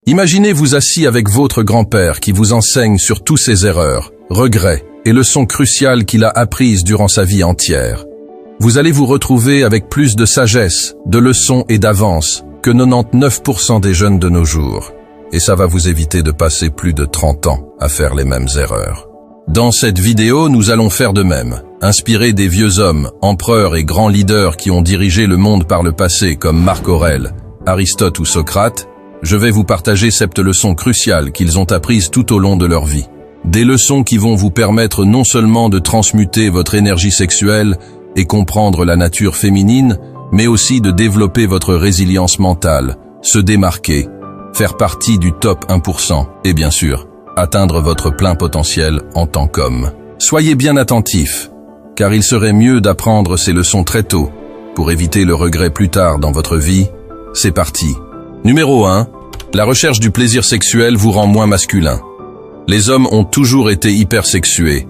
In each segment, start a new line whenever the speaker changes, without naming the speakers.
Imaginez vous assis avec votre grand-père qui vous enseigne sur tous ses erreurs, regrets et leçons cruciales qu'il a apprises durant sa vie entière. Vous allez vous retrouver avec plus de sagesse, de leçons et d'avance que 99% des jeunes de nos jours. Et ça va vous éviter de passer plus de 30 ans à faire les mêmes erreurs. Dans cette vidéo, nous allons faire de même. Inspirés des vieux hommes, empereurs et grands leaders qui ont dirigé le monde par le passé comme Marc Aurèle, Aristote ou Socrate, je vais vous partager 7 leçons cruciales qu'ils ont apprises tout au long de leur vie. Des leçons qui vont vous permettre non seulement de transmuter votre énergie sexuelle et comprendre la nature féminine, mais aussi de développer votre résilience mentale, se démarquer, faire partie du top 1% et bien sûr, atteindre votre plein potentiel en tant qu'homme. Soyez bien attentifs, car il serait mieux d'apprendre ces leçons très tôt pour éviter le regret plus tard dans votre vie. C'est parti. Numéro 1. La recherche du plaisir sexuel vous rend moins masculin. Les hommes ont toujours été hypersexués,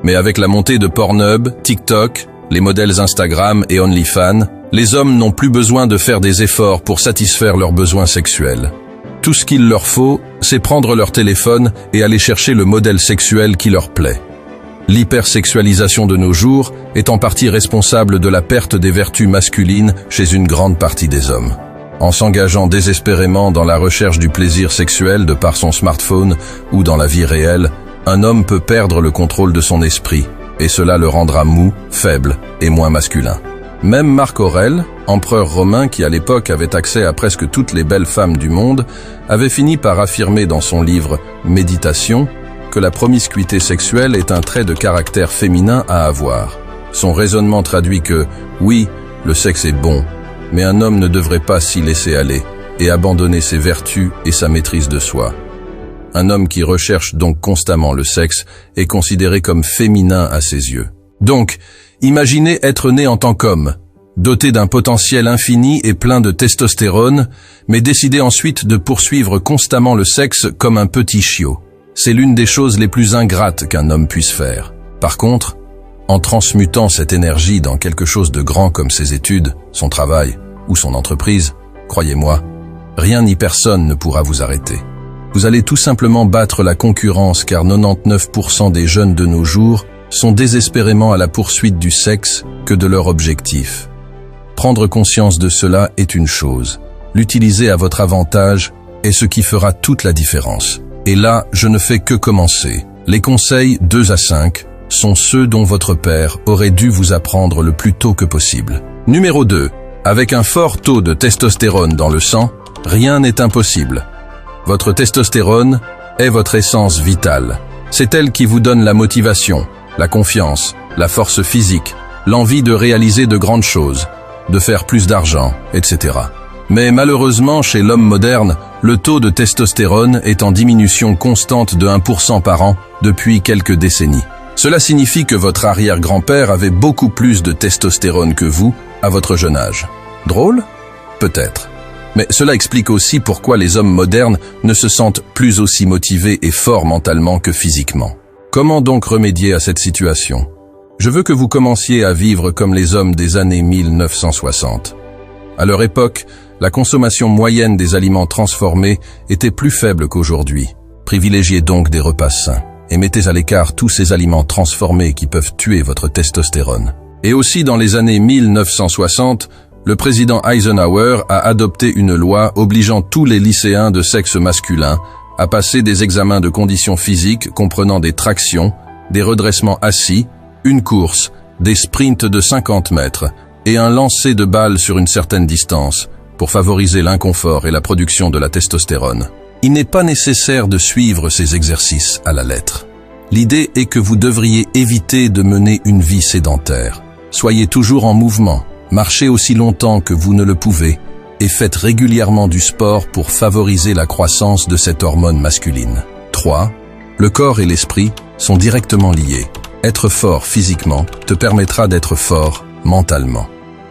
mais avec la montée de Pornhub, TikTok, les modèles Instagram et OnlyFans, les hommes n'ont plus besoin de faire des efforts pour satisfaire leurs besoins sexuels. Tout ce qu'il leur faut, c'est prendre leur téléphone et aller chercher le modèle sexuel qui leur plaît. L'hypersexualisation de nos jours est en partie responsable de la perte des vertus masculines chez une grande partie des hommes. En s'engageant désespérément dans la recherche du plaisir sexuel de par son smartphone ou dans la vie réelle, un homme peut perdre le contrôle de son esprit, et cela le rendra mou, faible et moins masculin. Même Marc Aurèle, empereur romain qui à l'époque avait accès à presque toutes les belles femmes du monde, avait fini par affirmer dans son livre « Méditation » que la promiscuité sexuelle est un trait de caractère féminin à avoir. Son raisonnement traduit que, oui, le sexe est bon, mais un homme ne devrait pas s'y laisser aller et abandonner ses vertus et sa maîtrise de soi. Un homme qui recherche donc constamment le sexe est considéré comme féminin à ses yeux. Donc, imaginez être né en tant qu'homme, doté d'un potentiel infini et plein de testostérone, mais décider ensuite de poursuivre constamment le sexe comme un petit chiot. C'est l'une des choses les plus ingrates qu'un homme puisse faire. Par contre, en transmutant cette énergie dans quelque chose de grand comme ses études, son travail ou son entreprise, croyez-moi, rien ni personne ne pourra vous arrêter. Vous allez tout simplement battre la concurrence car 99% des jeunes de nos jours sont désespérément à la poursuite du sexe que de leur objectif. Prendre conscience de cela est une chose. L'utiliser à votre avantage est ce qui fera toute la différence. Et là, je ne fais que commencer. Les conseils 2 à 5 sont ceux dont votre père aurait dû vous apprendre le plus tôt que possible. Numéro 2. Avec un fort taux de testostérone dans le sang, rien n'est impossible. Votre testostérone est votre essence vitale. C'est elle qui vous donne la motivation, la confiance, la force physique, l'envie de réaliser de grandes choses, de faire plus d'argent, etc. Mais malheureusement, chez l'homme moderne, le taux de testostérone est en diminution constante de 1% par an depuis quelques décennies. Cela signifie que votre arrière-grand-père avait beaucoup plus de testostérone que vous à votre jeune âge. Drôle ? Peut-être. Mais cela explique aussi pourquoi les hommes modernes ne se sentent plus aussi motivés et forts mentalement que physiquement. Comment donc remédier à cette situation ? Je veux que vous commenciez à vivre comme les hommes des années 1960. À leur époque, la consommation moyenne des aliments transformés était plus faible qu'aujourd'hui. Privilégiez donc des repas sains et mettez à l'écart tous ces aliments transformés qui peuvent tuer votre testostérone. Et aussi dans les années 1960, le président Eisenhower a adopté une loi obligeant tous les lycéens de sexe masculin à passer des examens de conditions physiques comprenant des tractions, des redressements assis, une course, des sprints de 50 mètres et un lancer de balles sur une certaine distance pour favoriser l'inconfort et la production de la testostérone. Il n'est pas nécessaire de suivre ces exercices à la lettre. L'idée est que vous devriez éviter de mener une vie sédentaire. Soyez toujours en mouvement, marchez aussi longtemps que vous ne le pouvez et faites régulièrement du sport pour favoriser la croissance de cette hormone masculine. 3. Le corps et l'esprit sont directement liés. Être fort physiquement te permettra d'être fort mentalement.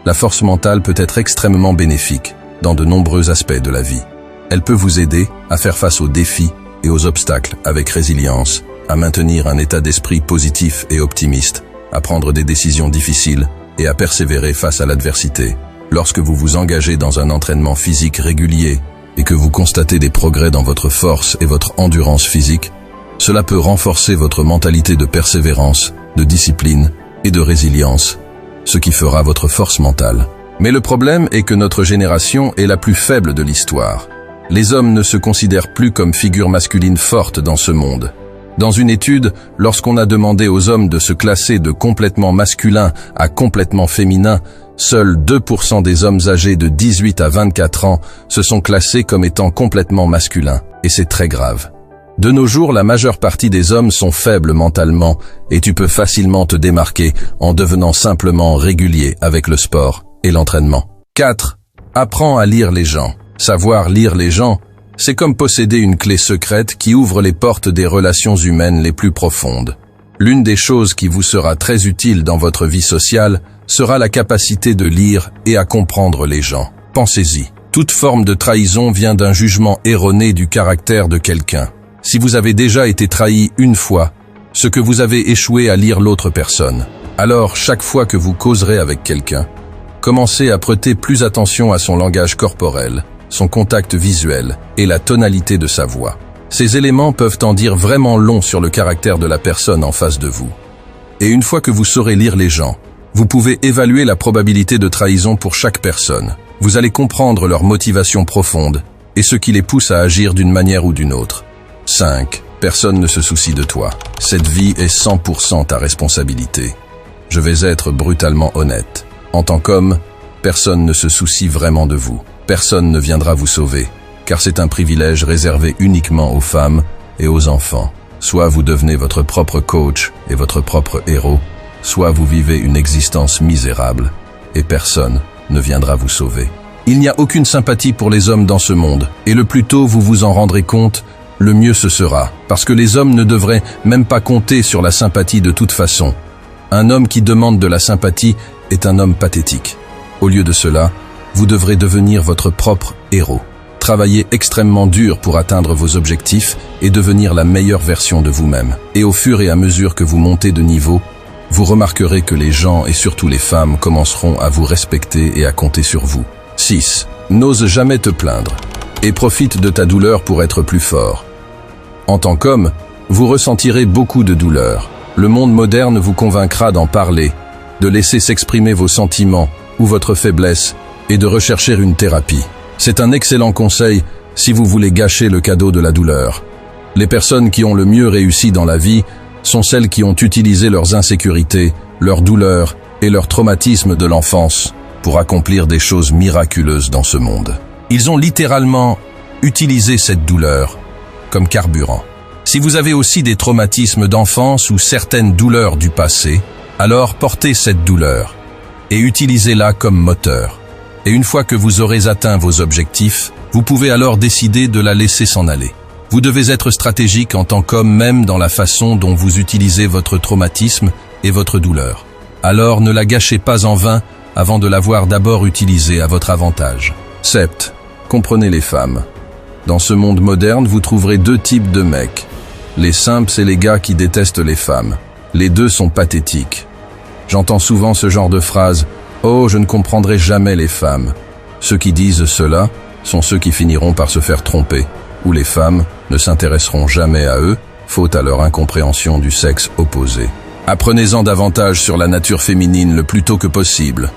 La force mentale peut être extrêmement bénéfique dans de nombreux aspects de la vie. Elle peut vous aider à faire face aux défis et aux obstacles avec résilience, à maintenir un état d'esprit positif et optimiste, à prendre des décisions difficiles et à persévérer face à l'adversité. Lorsque vous vous engagez dans un entraînement physique régulier, et que vous constatez des progrès dans votre force et votre endurance physique, cela peut renforcer votre mentalité de persévérance, de discipline et de résilience, ce qui fera votre force mentale. Mais le problème est que notre génération est la plus faible de l'histoire. Les hommes ne se considèrent plus comme figures masculines fortes dans ce monde. Dans une étude, lorsqu'on a demandé aux hommes de se classer de complètement masculin à complètement féminin, seuls 2% des hommes âgés de 18 à 24 ans se sont classés comme étant complètement masculins, et c'est très grave. De nos jours, la majeure partie des hommes sont faibles mentalement, et tu peux facilement te démarquer en devenant simplement régulier avec le sport et l'entraînement. 4. Apprends à lire les gens. Savoir lire les gens, c'est comme posséder une clé secrète qui ouvre les portes des relations humaines les plus profondes. L'une des choses qui vous sera très utile dans votre vie sociale sera la capacité de lire et à comprendre les gens. Pensez-y. Toute forme de trahison vient d'un jugement erroné du caractère de quelqu'un. Si vous avez déjà été trahi une fois, ce que vous avez échoué à lire l'autre personne. Alors, chaque fois que vous causerez avec quelqu'un, commencez à prêter plus attention à son langage corporel, son contact visuel et la tonalité de sa voix. Ces éléments peuvent en dire vraiment long sur le caractère de la personne en face de vous. Et une fois que vous saurez lire les gens, vous pouvez évaluer la probabilité de trahison pour chaque personne. Vous allez comprendre leur motivation profonde et ce qui les pousse à agir d'une manière ou d'une autre. 5. Personne ne se soucie de toi. Cette vie est 100% ta responsabilité. Je vais être brutalement honnête. En tant qu'homme, personne ne se soucie vraiment de vous. Personne ne viendra vous sauver, car c'est un privilège réservé uniquement aux femmes et aux enfants. Soit vous devenez votre propre coach et votre propre héros, soit vous vivez une existence misérable, et personne ne viendra vous sauver. Il n'y a aucune sympathie pour les hommes dans ce monde, et le plus tôt vous vous en rendrez compte, le mieux ce sera, parce que les hommes ne devraient même pas compter sur la sympathie de toute façon. Un homme qui demande de la sympathie est un homme pathétique. Au lieu de cela, vous devrez devenir votre propre héros. Travaillez extrêmement dur pour atteindre vos objectifs et devenir la meilleure version de vous-même. Et au fur et à mesure que vous montez de niveau, vous remarquerez que les gens et surtout les femmes commenceront à vous respecter et à compter sur vous. 6. N'ose jamais te plaindre et profite de ta douleur pour être plus fort. En tant qu'homme, vous ressentirez beaucoup de douleur. Le monde moderne vous convaincra d'en parler, de laisser s'exprimer vos sentiments ou votre faiblesse et de rechercher une thérapie. C'est un excellent conseil si vous voulez gâcher le cadeau de la douleur. Les personnes qui ont le mieux réussi dans la vie sont celles qui ont utilisé leurs insécurités, leurs douleurs et leurs traumatismes de l'enfance pour accomplir des choses miraculeuses dans ce monde. Ils ont littéralement utilisé cette douleur comme carburant. Si vous avez aussi des traumatismes d'enfance ou certaines douleurs du passé, alors portez cette douleur et utilisez-la comme moteur. Et une fois que vous aurez atteint vos objectifs, vous pouvez alors décider de la laisser s'en aller. Vous devez être stratégique en tant qu'homme même dans la façon dont vous utilisez votre traumatisme et votre douleur. Alors ne la gâchez pas en vain avant de l'avoir d'abord utilisée à votre avantage. 7. Comprenez les femmes. Dans ce monde moderne, vous trouverez deux types de mecs. Les simples et les gars qui détestent les femmes. Les deux sont pathétiques. J'entends souvent ce genre de phrase « Oh, je ne comprendrai jamais les femmes ». Ceux qui disent cela sont ceux qui finiront par se faire tromper, ou les femmes ne s'intéresseront jamais à eux, faute à leur incompréhension du sexe opposé. Apprenez-en davantage sur la nature féminine le plus tôt que possible.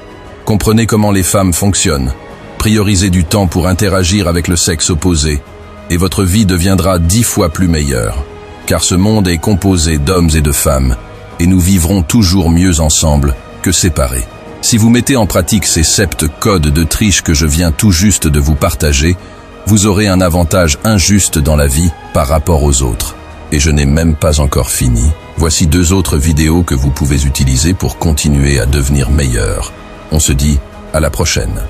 Comprenez comment les femmes fonctionnent. Priorisez du temps pour interagir avec le sexe opposé, et votre vie deviendra 10 fois plus meilleure. Car ce monde est composé d'hommes et de femmes, et nous vivrons toujours mieux ensemble que séparés. Si vous mettez en pratique ces 7 codes de triche que je viens tout juste de vous partager, vous aurez un avantage injuste dans la vie par rapport aux autres. Et je n'ai même pas encore fini. Voici 2 autres vidéos que vous pouvez utiliser pour continuer à devenir meilleur. On se dit à la prochaine.